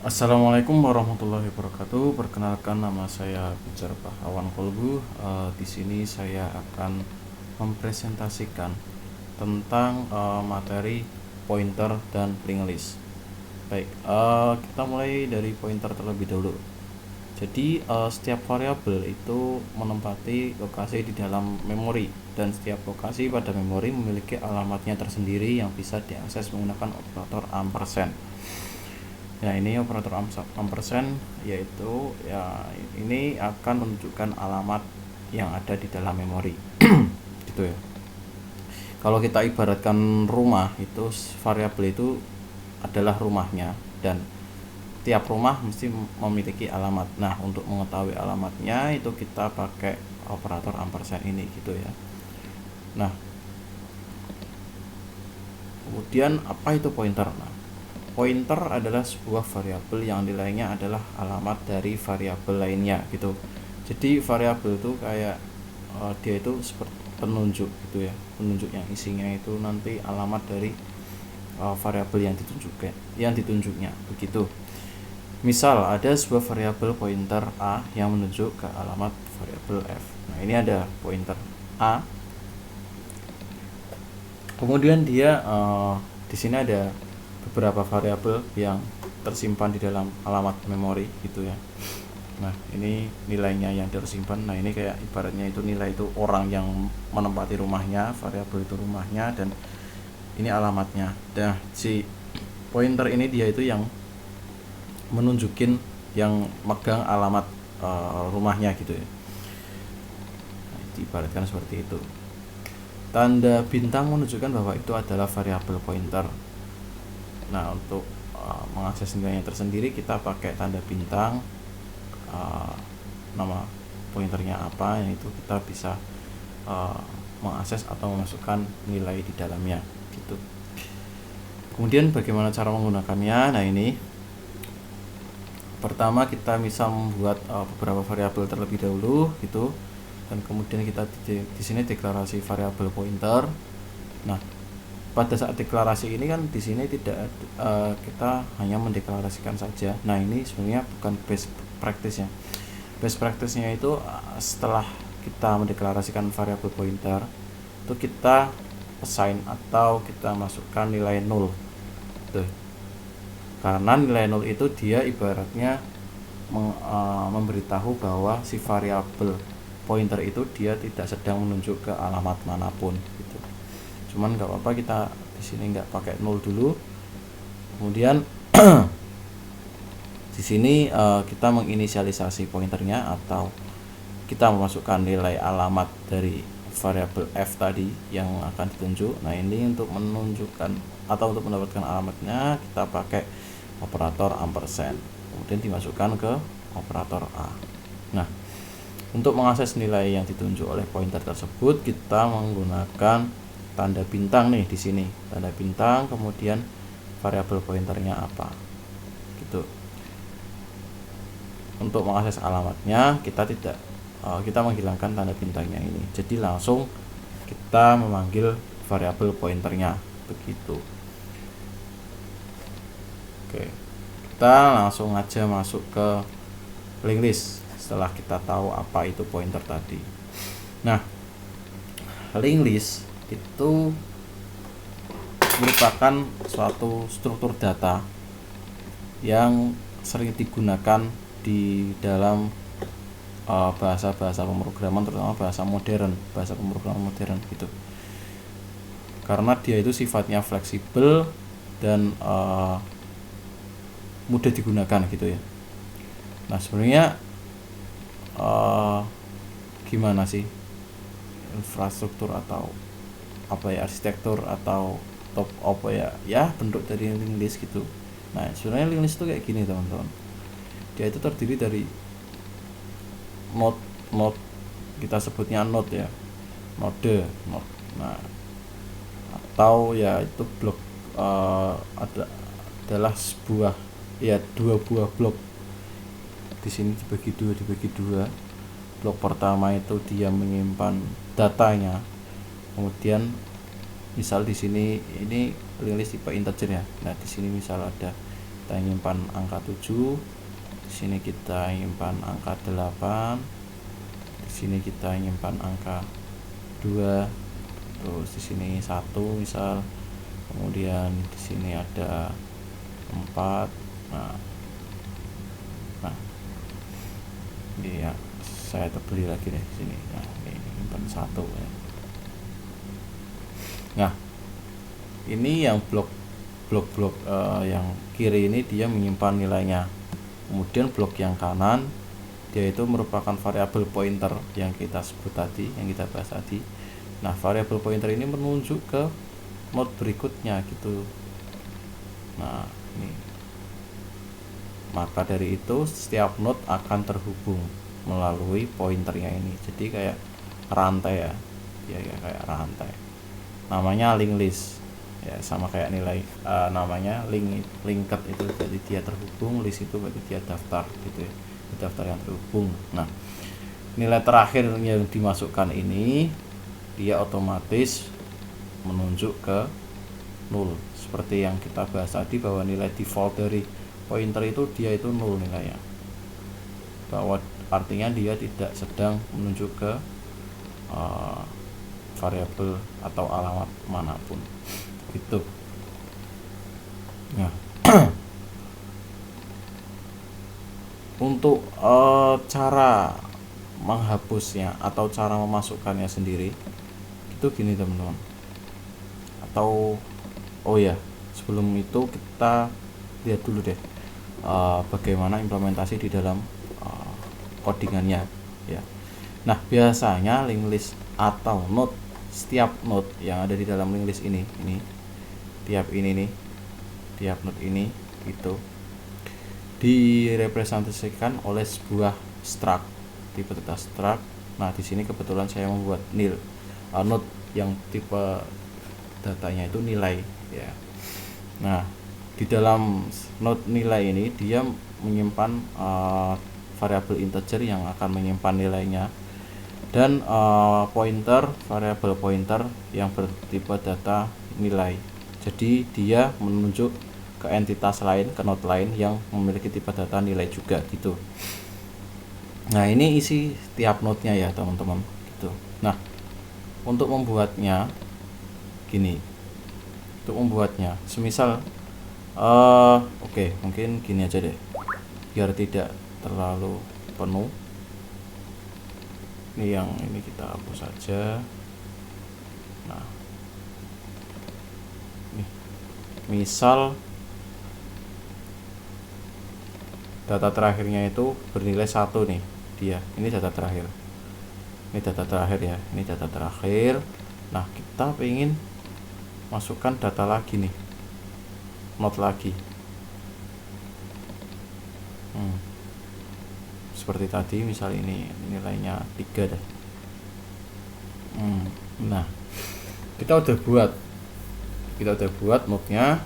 Assalamualaikum warahmatullahi wabarakatuh. Perkenalkan, nama saya Pijar Pahawan Kolbu. Di sini saya akan mempresentasikan tentang materi pointer dan linked list. Baik, kita mulai dari pointer terlebih dahulu. Jadi setiap variabel itu menempati lokasi di dalam memori, dan setiap lokasi pada memori memiliki alamatnya tersendiri yang bisa diakses menggunakan operator ampersand. Ya, ini operator ampersand, yaitu ya ini akan menunjukkan alamat yang ada di dalam memori. Gitu ya. Kalau kita ibaratkan rumah, itu variabel itu adalah rumahnya, dan tiap rumah mesti memiliki alamat. Nah, untuk mengetahui alamatnya itu kita pakai operator ampersand ini, gitu ya. Nah, kemudian apa itu pointer? Nah, pointer adalah sebuah variabel yang nilainya adalah alamat dari variabel lainnya, gitu. Jadi variabel itu kayak dia itu seperti penunjuk, gitu ya. Penunjuk yang isinya itu nanti alamat dari variabel yang ditunjuknya, begitu. Misal ada sebuah variabel pointer A yang menunjuk ke alamat variabel F. Nah, ini ada pointer A. Kemudian dia di sini ada beberapa variabel yang tersimpan di dalam alamat memori, gitu ya. Nah, ini nilainya yang tersimpan. Nah, ini kayak ibaratnya itu nilai itu orang yang menempati rumahnya, variabel itu rumahnya, dan ini alamatnya. Nah, si pointer ini dia itu yang menunjukin, yang megang alamat rumahnya, gitu ya. Nah, diibaratkan seperti itu. Tanda bintang menunjukkan bahwa itu adalah variabel pointer. Nah, untuk mengakses nilainya tersendiri kita pakai tanda bintang, nama pointernya apa, yang itu kita bisa mengakses atau memasukkan nilai di dalamnya, gitu. Kemudian bagaimana cara menggunakannya? Nah, ini pertama kita bisa membuat beberapa variabel terlebih dahulu, gitu, dan kemudian kita di sini deklarasi variabel pointer. Nah, pada saat deklarasi ini kan di sini tidak kita hanya mendeklarasikan saja. Nah, ini sebenarnya bukan best practice-nya. Best practice-nya itu setelah kita mendeklarasikan variabel pointer, itu kita assign atau kita masukkan nilai 0. Tuh. Karena nilai 0 itu dia ibaratnya memberitahu bahwa si variabel pointer itu dia tidak sedang menunjuk ke alamat manapun, gitu. Cuman nggak apa-apa, kita di sini nggak pakai 0 dulu. Kemudian di sini kita menginisialisasi pointernya, atau kita memasukkan nilai alamat dari variabel F tadi yang akan ditunjuk. Nah, ini untuk menunjukkan atau untuk mendapatkan alamatnya kita pakai operator ampersand, kemudian dimasukkan ke operator A. Nah, untuk mengakses nilai yang ditunjuk oleh pointer tersebut kita menggunakan tanda bintang nih di sini, tanda bintang, kemudian variabel pointernya apa, gitu. Untuk mengakses alamatnya kita menghilangkan tanda bintangnya ini, jadi langsung kita memanggil variabel pointernya, begitu. Oke, kita langsung aja masuk ke linked list setelah kita tahu apa itu pointer tadi. Nah, linked list itu merupakan suatu struktur data yang sering digunakan di dalam bahasa-bahasa pemrograman, terutama bahasa pemrograman modern, gitu. Karena dia itu sifatnya fleksibel dan mudah digunakan, gitu ya. Nah, sebenarnya gimana sih infrastruktur atau apa ya, arsitektur atau top apa ya bentuk dari linked list, gitu. Nah, sebenarnya linked list itu kayak gini, teman-teman. Dia itu terdiri dari node, kita sebutnya node ya, node. Nah, atau ya itu blok, adalah sebuah ya dua buah blok. Di sini dibagi dua. Blok pertama itu dia menyimpan datanya. Kemudian misal di sini ini linked list tipe integer ya. Nah, di sini misal ada kita nyimpan angka 7, di sini kita nyimpan angka 8, di sini kita nyimpan angka 2, terus di sini 1 misal, kemudian di sini ada 4. Nah ini ya, saya terbeli lagi deh di sini. Nah, ini nyimpan 1 ya. Nah, ini yang blok yang kiri ini dia menyimpan nilainya. Kemudian blok yang kanan dia itu merupakan variabel pointer yang kita sebut tadi, yang kita bahas tadi. Nah, variabel pointer ini menunjuk ke node berikutnya gitu. Nah, ini. Maka dari itu setiap node akan terhubung melalui pointernya ini. Jadi kayak rantai ya. Ya kayak rantai. Namanya linked list. Ya sama kayak nilai namanya linked itu, jadi dia terhubung, list itu berarti dia daftar gitu ya, daftar yang terhubung. Nah, nilai terakhir yang dimasukkan ini dia otomatis menunjuk ke 0, seperti yang kita bahas tadi bahwa nilai default dari pointer itu dia itu 0 nilainya, bahwa artinya dia tidak sedang menunjuk ke variabel atau alamat manapun gitu. Nah, untuk cara menghapusnya atau cara memasukkannya sendiri itu gini teman-teman. Atau oh ya, sebelum itu kita lihat dulu deh bagaimana implementasi di dalam codingannya ya. Nah, biasanya linked list atau node, setiap node yang ada di dalam linked list ini tiap node ini itu direpresentasikan oleh sebuah struct, tipe data struct. Nah, di sini kebetulan saya membuat node yang tipe datanya itu nilai ya. Nah, di dalam node nilai ini dia menyimpan variabel integer yang akan menyimpan nilainya, dan variabel pointer yang bertipe data nilai. Jadi dia menunjuk ke entitas lain, ke node lain yang memiliki tipe data nilai juga gitu. Nah, ini isi tiap node-nya ya teman-teman gitu. Nah, untuk membuatnya gini. Untuk membuatnya semisal oke, mungkin gini aja deh biar tidak terlalu penuh. Ini yang ini kita hapus saja. Nah, nih misal data terakhirnya itu bernilai 1 nih, dia ini data terakhir, ini data terakhir ya, ini data terakhir. Nah, kita pengen masukkan data lagi nih, node lagi seperti tadi, misal ini nilainya 3 deh. Nah, kita udah buat node-nya.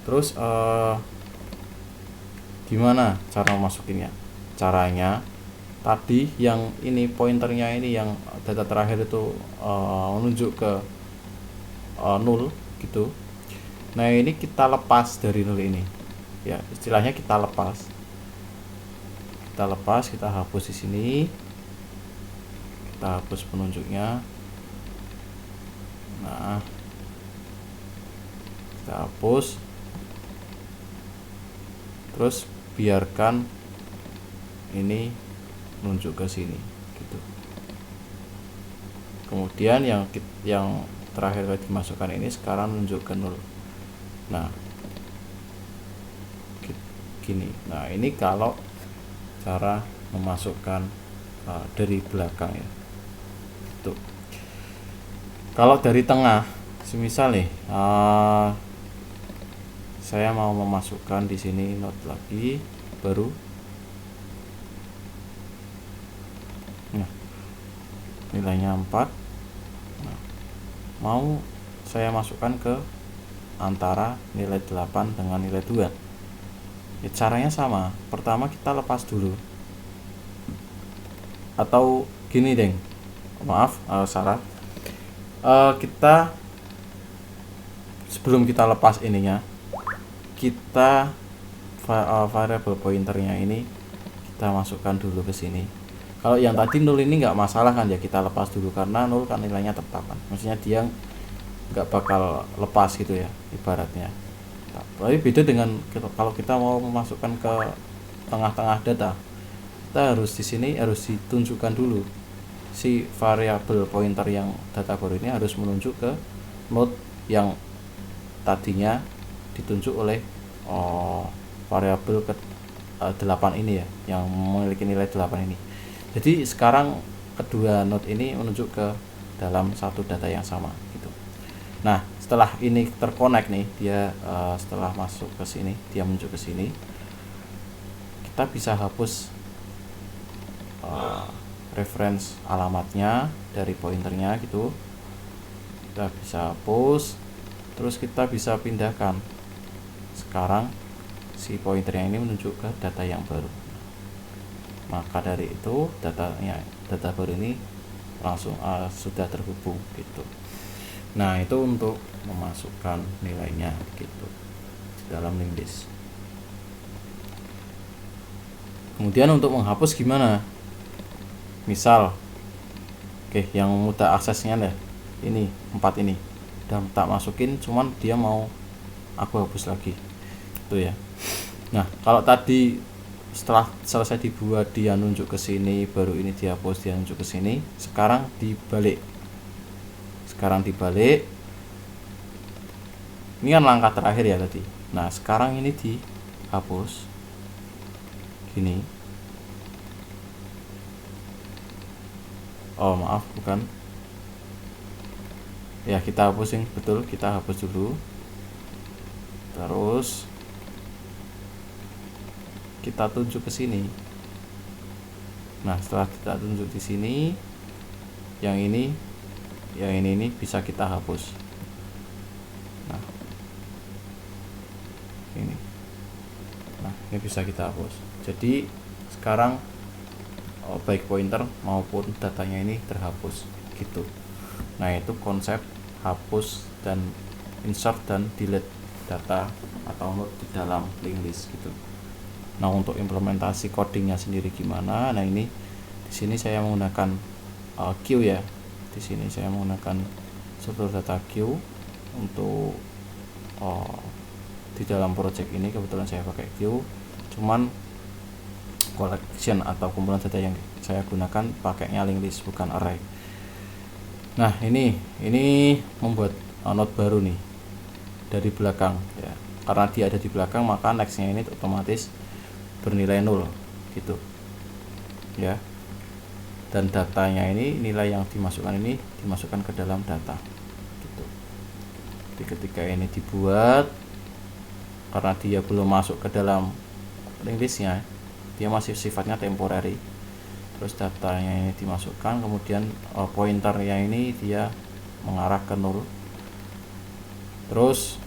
Terus gimana cara masukinnya? Caranya tadi yang ini pointernya ini yang data terakhir itu menunjuk ke 0 gitu. Nah, ini kita lepas dari 0 ini ya, istilahnya kita lepas, kita hapus di sini, kita hapus penunjuknya. Nah, kita hapus, terus biarkan ini menunjuk ke sini gitu. Kemudian yang terakhir tadi dimasukkan ini sekarang menunjuk ke 0. Nah, gini. Nah, ini kalau cara memasukkan dari belakang ya. Tuh. Kalau dari tengah, semisal nih saya mau memasukkan di sini node lagi baru. Nah, nilainya 4. Nah, mau saya masukkan ke antara nilai 8 dengan nilai 2 ya, caranya sama. Pertama kita lepas dulu, atau gini deng, maaf salah, kita sebelum kita lepas ininya, kita variable pointernya ini kita masukkan dulu ke sini. Kalau yang tadi 0 ini nggak masalah kan ya, kita lepas dulu karena 0 kan nilainya tetap kan, maksudnya dia nggak bakal lepas gitu ya ibaratnya. Tapi beda dengan kalau kita mau memasukkan ke tengah-tengah data, kita harus di sini harus ditunjukkan dulu si variabel pointer yang data baru ini harus menunjuk ke node yang tadinya ditunjuk oleh variabel ke 8 ini ya, yang memiliki nilai 8 ini. Jadi sekarang kedua node ini menunjuk ke dalam satu data yang sama gitu. Nah, setelah ini terkonek nih, dia setelah masuk ke sini, dia menunjuk ke sini, kita bisa hapus reference alamatnya dari pointernya gitu. Kita bisa hapus, terus kita bisa pindahkan. Sekarang si pointernya ini menunjuk ke data yang baru. Maka dari itu data baru ini langsung sudah terhubung gitu. Nah, itu untuk memasukkan nilainya gitu dalam linked list. Kemudian untuk menghapus gimana? Misal yang mudah aksesnya deh, ini 4 ini udah tak masukin, cuman dia mau aku hapus lagi itu ya. Nah, kalau tadi setelah selesai dibuat dia nunjuk ke sini, baru ini dihapus, dia nunjuk ke sini. Sekarang dibalik. Ini kan langkah terakhir ya tadi. Nah, sekarang ini dihapus. Gini. Oh, maaf, bukan. Ya, kita hapusin, betul, kita hapus dulu. Terus kita tunjuk ke sini. Nah, setelah kita tunjuk di sini, yang ini bisa kita hapus. Nah, ini bisa kita hapus. Jadi sekarang baik pointer maupun datanya ini terhapus gitu. Nah, itu konsep hapus dan insert dan delete data atau node di dalam linked list gitu. Nah, untuk implementasi codingnya sendiri gimana? Nah, ini di sini saya menggunakan queue ya. Di sini saya menggunakan struktur data queue untuk di dalam project ini. Kebetulan saya pakai queue, cuman collection atau kumpulan data yang saya gunakan pakainya linked list bukan array. Nah, ini membuat node baru nih dari belakang ya. Karena dia ada di belakang, maka nextnya ini otomatis bernilai 0 gitu ya. Dan datanya ini, nilai yang dimasukkan ini dimasukkan ke dalam data gitu. Jadi ketika ini dibuat, karena dia belum masuk ke dalam linked listnya, dia masih sifatnya temporary. Terus datanya ini dimasukkan, kemudian pointernya ini dia mengarah ke 0. Terus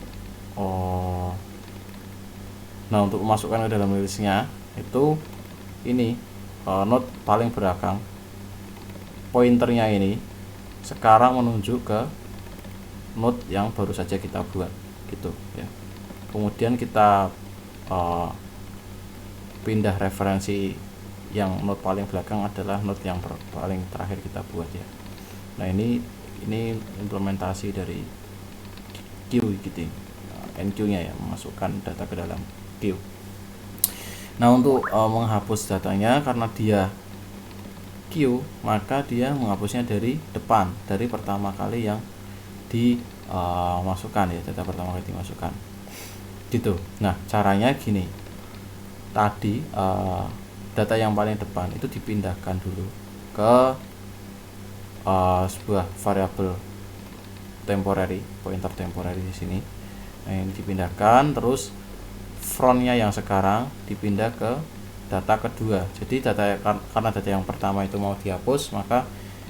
nah, untuk memasukkan ke dalam listnya itu ini node paling belakang, pointernya ini sekarang menunjuk ke node yang baru saja kita buat gitu ya. Kemudian kita pindah referensi yang node paling belakang adalah node yang paling terakhir kita buat ya. Nah, ini implementasi dari queue gitu, enqueue nya ya, memasukkan data ke dalam queue. Nah, untuk menghapus datanya, karena dia queue, maka dia menghapusnya dari depan, dari pertama kali yang dimasukkan ya, data pertama kali dimasukkan gitu. Nah, caranya gini, tadi data yang paling depan itu dipindahkan dulu ke sebuah variabel temporary, pointer temporary di sini. Nah, ini dipindahkan, terus frontnya yang sekarang dipindah ke data kedua. Jadi karena data yang pertama itu mau dihapus, maka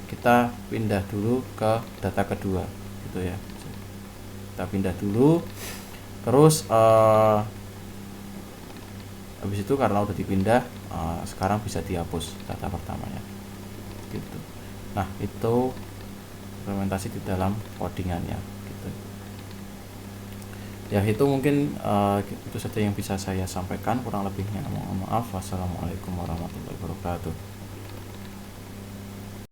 kita pindah dulu ke data kedua gitu ya. Kita pindah dulu, terus habis itu karena udah dipindah, sekarang bisa dihapus data pertamanya gitu. Nah, itu implementasi di dalam codingannya gitu. Ya itu mungkin itu saja yang bisa saya sampaikan, kurang lebihnya mohon maaf. Wassalamualaikum warahmatullahi wabarakatuh.